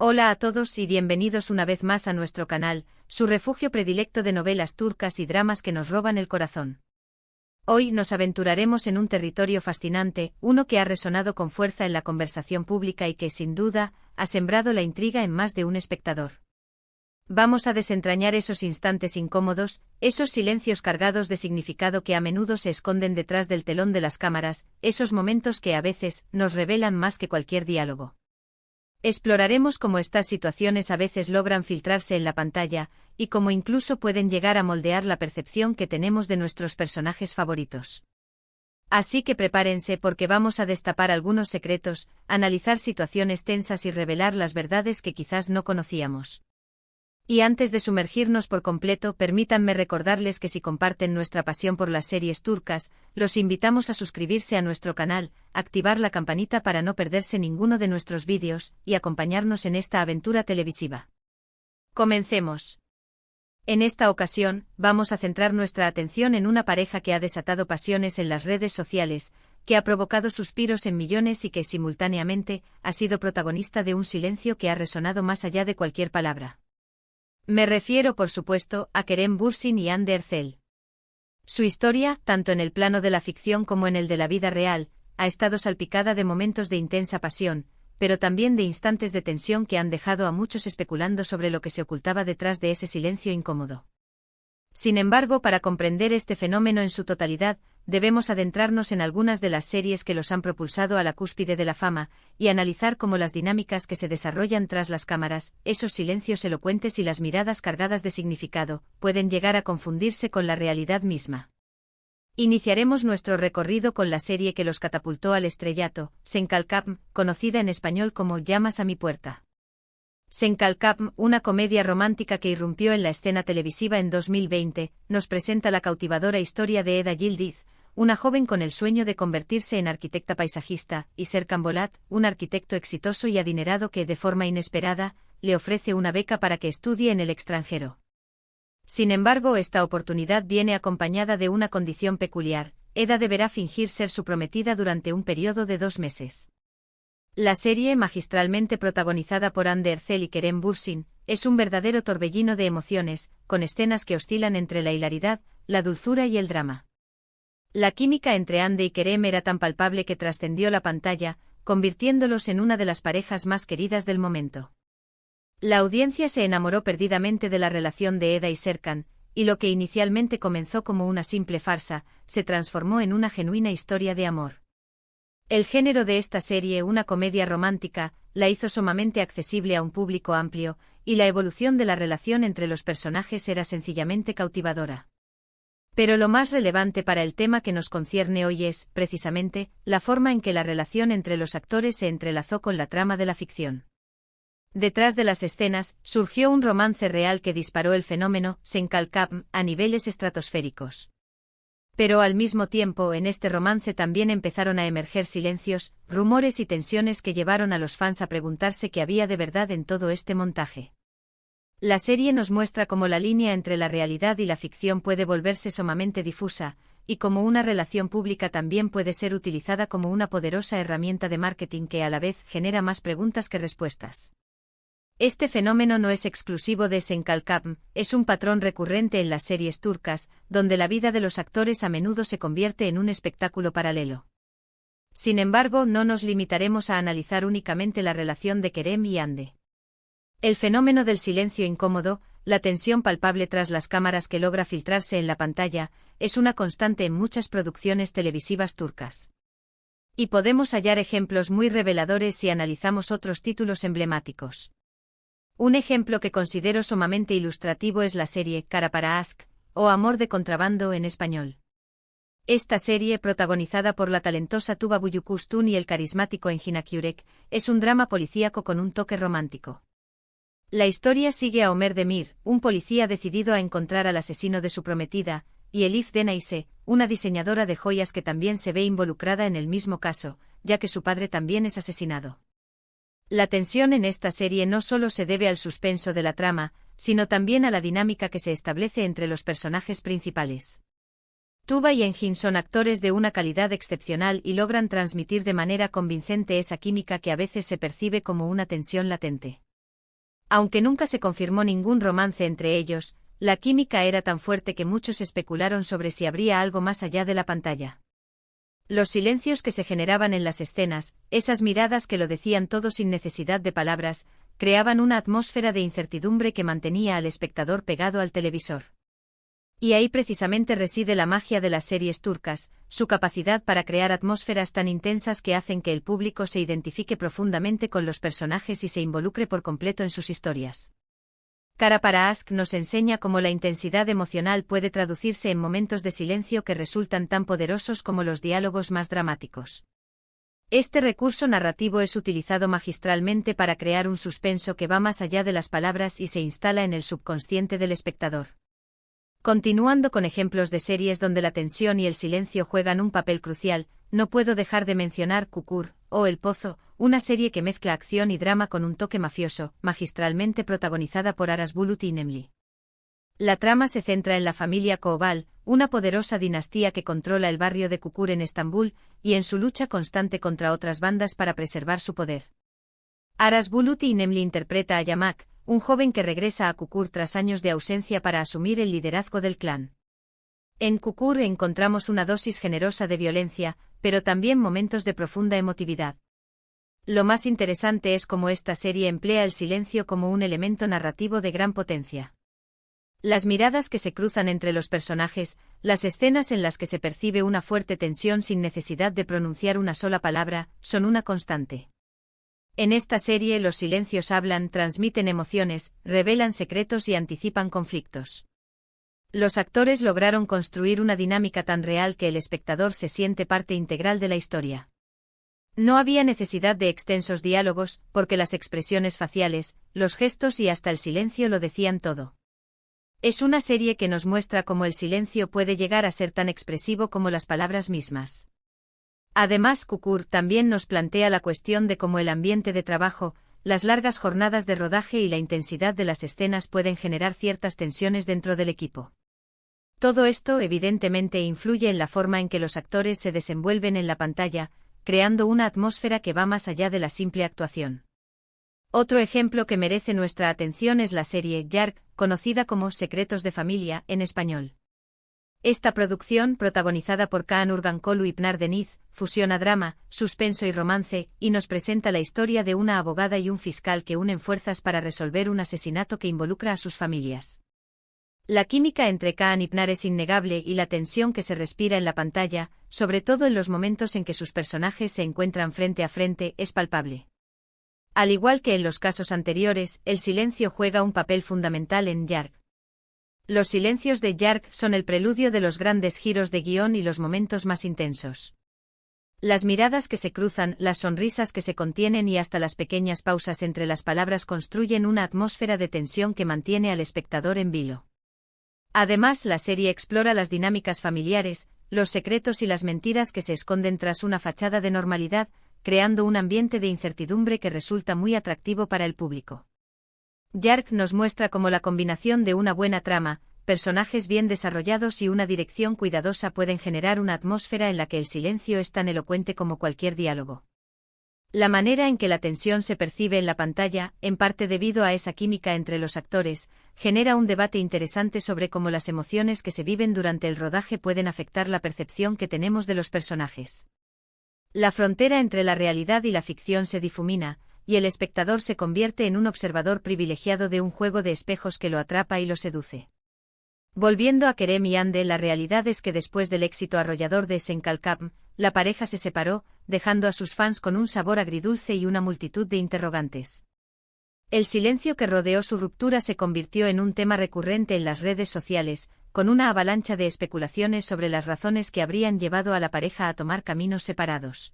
Hola a todos y bienvenidos una vez más a nuestro canal, su refugio predilecto de novelas turcas y dramas que nos roban el corazón. Hoy nos aventuraremos en un territorio fascinante, uno que ha resonado con fuerza en la conversación pública y que, sin duda, ha sembrado la intriga en más de un espectador. Vamos a desentrañar esos instantes incómodos, esos silencios cargados de significado que a menudo se esconden detrás del telón de las cámaras, esos momentos que a veces nos revelan más que cualquier diálogo. Exploraremos cómo estas situaciones a veces logran filtrarse en la pantalla, y cómo incluso pueden llegar a moldear la percepción que tenemos de nuestros personajes favoritos. Así que prepárense porque vamos a destapar algunos secretos, analizar situaciones tensas y revelar las verdades que quizás no conocíamos. Y antes de sumergirnos por completo, permítanme recordarles que si comparten nuestra pasión por las series turcas, los invitamos a suscribirse a nuestro canal, activar la campanita para no perderse ninguno de nuestros vídeos, y acompañarnos en esta aventura televisiva. Comencemos. En esta ocasión, vamos a centrar nuestra atención en una pareja que ha desatado pasiones en las redes sociales, que ha provocado suspiros en millones y que, simultáneamente, ha sido protagonista de un silencio que ha resonado más allá de cualquier palabra. Me refiero, por supuesto, a Kerem Bürsin y Hande Erçel. Su historia, tanto en el plano de la ficción como en el de la vida real, ha estado salpicada de momentos de intensa pasión, pero también de instantes de tensión que han dejado a muchos especulando sobre lo que se ocultaba detrás de ese silencio incómodo. Sin embargo, para comprender este fenómeno en su totalidad, debemos adentrarnos en algunas de las series que los han propulsado a la cúspide de la fama, y analizar cómo las dinámicas que se desarrollan tras las cámaras, esos silencios elocuentes y las miradas cargadas de significado, pueden llegar a confundirse con la realidad misma. Iniciaremos nuestro recorrido con la serie que los catapultó al estrellato, Sen Kalkapm, conocida en español como Llamas a mi puerta. Sen Kalkapm, una comedia romántica que irrumpió en la escena televisiva en 2020, nos presenta la cautivadora historia de Eda Yildiz, una joven con el sueño de convertirse en arquitecta paisajista, y Serkan Bolat, un arquitecto exitoso y adinerado que, de forma inesperada, le ofrece una beca para que estudie en el extranjero. Sin embargo, esta oportunidad viene acompañada de una condición peculiar: Eda deberá fingir ser su prometida durante un periodo de 2 meses. La serie, magistralmente protagonizada por Hande Erçel y Kerem Bürsin, es un verdadero torbellino de emociones, con escenas que oscilan entre la hilaridad, la dulzura y el drama. La química entre Hande y Kerem era tan palpable que trascendió la pantalla, convirtiéndolos en una de las parejas más queridas del momento. La audiencia se enamoró perdidamente de la relación de Eda y Serkan, y lo que inicialmente comenzó como una simple farsa, se transformó en una genuina historia de amor. El género de esta serie, una comedia romántica, la hizo sumamente accesible a un público amplio, y la evolución de la relación entre los personajes era sencillamente cautivadora. Pero lo más relevante para el tema que nos concierne hoy es, precisamente, la forma en que la relación entre los actores se entrelazó con la trama de la ficción. Detrás de las escenas, surgió un romance real que disparó el fenómeno Sen Kalkapm a niveles estratosféricos. Pero al mismo tiempo, en este romance también empezaron a emerger silencios, rumores y tensiones que llevaron a los fans a preguntarse qué había de verdad en todo este montaje. La serie nos muestra cómo la línea entre la realidad y la ficción puede volverse sumamente difusa, y cómo una relación pública también puede ser utilizada como una poderosa herramienta de marketing que a la vez genera más preguntas que respuestas. Este fenómeno no es exclusivo de Sen Kalkapm, es un patrón recurrente en las series turcas, donde la vida de los actores a menudo se convierte en un espectáculo paralelo. Sin embargo, no nos limitaremos a analizar únicamente la relación de Kerem y Hande. El fenómeno del silencio incómodo, la tensión palpable tras las cámaras que logra filtrarse en la pantalla, es una constante en muchas producciones televisivas turcas. Y podemos hallar ejemplos muy reveladores si analizamos otros títulos emblemáticos. Un ejemplo que considero sumamente ilustrativo es la serie Kara para Aşk, o Amor de contrabando en español. Esta serie, protagonizada por la talentosa Tuba Büyüküstün y el carismático Engin Akyürek, es un drama policíaco con un toque romántico. La historia sigue a Ömer Demir, un policía decidido a encontrar al asesino de su prometida, y Elif Denayse, una diseñadora de joyas que también se ve involucrada en el mismo caso, ya que su padre también es asesinado. La tensión en esta serie no solo se debe al suspenso de la trama, sino también a la dinámica que se establece entre los personajes principales. Tuba y Engin son actores de una calidad excepcional y logran transmitir de manera convincente esa química que a veces se percibe como una tensión latente. Aunque nunca se confirmó ningún romance entre ellos, la química era tan fuerte que muchos especularon sobre si habría algo más allá de la pantalla. Los silencios que se generaban en las escenas, esas miradas que lo decían todo sin necesidad de palabras, creaban una atmósfera de incertidumbre que mantenía al espectador pegado al televisor. Y ahí precisamente reside la magia de las series turcas, su capacidad para crear atmósferas tan intensas que hacen que el público se identifique profundamente con los personajes y se involucre por completo en sus historias. Kara para Aşk nos enseña cómo la intensidad emocional puede traducirse en momentos de silencio que resultan tan poderosos como los diálogos más dramáticos. Este recurso narrativo es utilizado magistralmente para crear un suspenso que va más allá de las palabras y se instala en el subconsciente del espectador. Continuando con ejemplos de series donde la tensión y el silencio juegan un papel crucial, no puedo dejar de mencionar Çukur, o El Pozo, una serie que mezcla acción y drama con un toque mafioso, magistralmente protagonizada por Aras Bulut y Nemli. La trama se centra en la familia Koval, una poderosa dinastía que controla el barrio de Çukur en Estambul, y en su lucha constante contra otras bandas para preservar su poder. Aras Bulut y Nemli interpreta a Yamak, un joven que regresa a Çukur tras años de ausencia para asumir el liderazgo del clan. En Çukur encontramos una dosis generosa de violencia, pero también momentos de profunda emotividad. Lo más interesante es cómo esta serie emplea el silencio como un elemento narrativo de gran potencia. Las miradas que se cruzan entre los personajes, las escenas en las que se percibe una fuerte tensión sin necesidad de pronunciar una sola palabra, son una constante. En esta serie los silencios hablan, transmiten emociones, revelan secretos y anticipan conflictos. Los actores lograron construir una dinámica tan real que el espectador se siente parte integral de la historia. No había necesidad de extensos diálogos, porque las expresiones faciales, los gestos y hasta el silencio lo decían todo. Es una serie que nos muestra cómo el silencio puede llegar a ser tan expresivo como las palabras mismas. Además, Çukur también nos plantea la cuestión de cómo el ambiente de trabajo, las largas jornadas de rodaje y la intensidad de las escenas pueden generar ciertas tensiones dentro del equipo. Todo esto evidentemente influye en la forma en que los actores se desenvuelven en la pantalla, creando una atmósfera que va más allá de la simple actuación. Otro ejemplo que merece nuestra atención es la serie Yark, conocida como Secretos de Familia en español. Esta producción, protagonizada por Kaan Urgankolu y Pınar Deniz, fusiona drama, suspenso y romance, y nos presenta la historia de una abogada y un fiscal que unen fuerzas para resolver un asesinato que involucra a sus familias. La química entre Kaan y Pınar es innegable y la tensión que se respira en la pantalla, sobre todo en los momentos en que sus personajes se encuentran frente a frente, es palpable. Al igual que en los casos anteriores, el silencio juega un papel fundamental en Yark. Los silencios de Yark son el preludio de los grandes giros de guión y los momentos más intensos. Las miradas que se cruzan, las sonrisas que se contienen y hasta las pequeñas pausas entre las palabras construyen una atmósfera de tensión que mantiene al espectador en vilo. Además, la serie explora las dinámicas familiares, los secretos y las mentiras que se esconden tras una fachada de normalidad, creando un ambiente de incertidumbre que resulta muy atractivo para el público. Yark nos muestra cómo la combinación de una buena trama, personajes bien desarrollados y una dirección cuidadosa pueden generar una atmósfera en la que el silencio es tan elocuente como cualquier diálogo. La manera en que la tensión se percibe en la pantalla, en parte debido a esa química entre los actores, genera un debate interesante sobre cómo las emociones que se viven durante el rodaje pueden afectar la percepción que tenemos de los personajes. La frontera entre la realidad y la ficción se difumina, y el espectador se convierte en un observador privilegiado de un juego de espejos que lo atrapa y lo seduce. Volviendo a Kerem y Hande, la realidad es que después del éxito arrollador de Senkalkam, la pareja se separó, dejando a sus fans con un sabor agridulce y una multitud de interrogantes. El silencio que rodeó su ruptura se convirtió en un tema recurrente en las redes sociales, con una avalancha de especulaciones sobre las razones que habrían llevado a la pareja a tomar caminos separados.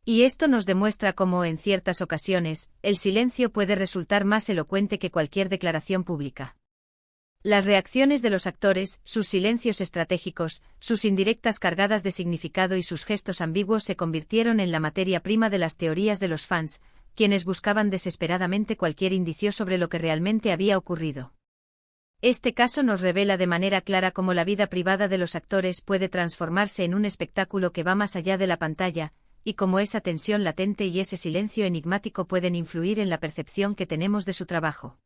Y esto nos demuestra cómo, en ciertas ocasiones, el silencio puede resultar más elocuente que cualquier declaración pública. Las reacciones de los actores, sus silencios estratégicos, sus indirectas cargadas de significado y sus gestos ambiguos se convirtieron en la materia prima de las teorías de los fans, quienes buscaban desesperadamente cualquier indicio sobre lo que realmente había ocurrido. Este caso nos revela de manera clara cómo la vida privada de los actores puede transformarse en un espectáculo que va más allá de la pantalla, y cómo esa tensión latente y ese silencio enigmático pueden influir en la percepción que tenemos de su trabajo.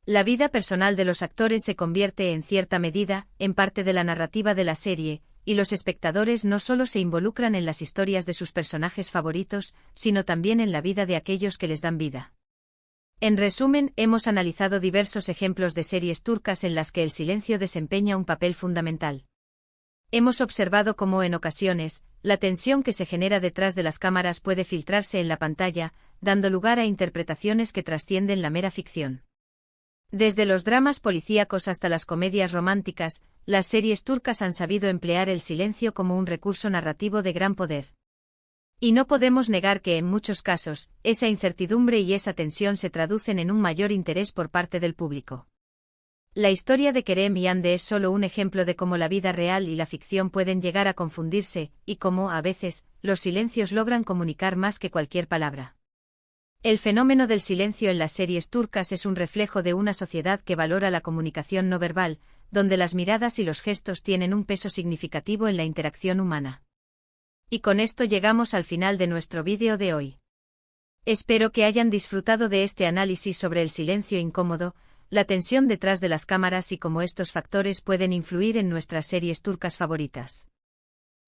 La vida personal de los actores se convierte en cierta medida en parte de la narrativa de la serie, y los espectadores no solo se involucran en las historias de sus personajes favoritos, sino también en la vida de aquellos que les dan vida. En resumen, hemos analizado diversos ejemplos de series turcas en las que el silencio desempeña un papel fundamental. Hemos observado cómo en ocasiones, la tensión que se genera detrás de las cámaras puede filtrarse en la pantalla, dando lugar a interpretaciones que trascienden la mera ficción. Desde los dramas policíacos hasta las comedias románticas, las series turcas han sabido emplear el silencio como un recurso narrativo de gran poder. Y no podemos negar que en muchos casos, esa incertidumbre y esa tensión se traducen en un mayor interés por parte del público. La historia de Kerem y Hande es solo un ejemplo de cómo la vida real y la ficción pueden llegar a confundirse, y cómo, a veces, los silencios logran comunicar más que cualquier palabra. El fenómeno del silencio en las series turcas es un reflejo de una sociedad que valora la comunicación no verbal, donde las miradas y los gestos tienen un peso significativo en la interacción humana. Y con esto llegamos al final de nuestro vídeo de hoy. Espero que hayan disfrutado de este análisis sobre el silencio incómodo, la tensión detrás de las cámaras y cómo estos factores pueden influir en nuestras series turcas favoritas.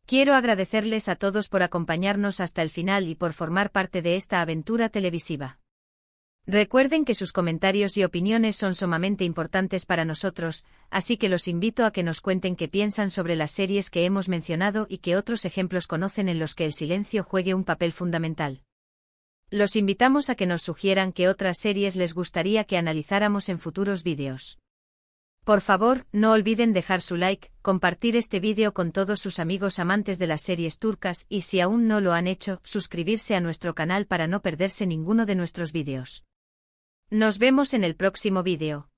Quiero agradecerles a todos por acompañarnos hasta el final y por formar parte de esta aventura televisiva. Recuerden que sus comentarios y opiniones son sumamente importantes para nosotros, así que los invito a que nos cuenten qué piensan sobre las series que hemos mencionado y qué otros ejemplos conocen en los que el silencio juegue un papel fundamental. Los invitamos a que nos sugieran qué otras series les gustaría que analizáramos en futuros vídeos. Por favor, no olviden dejar su like, compartir este vídeo con todos sus amigos amantes de las series turcas y si aún no lo han hecho, suscribirse a nuestro canal para no perderse ninguno de nuestros vídeos. Nos vemos en el próximo vídeo.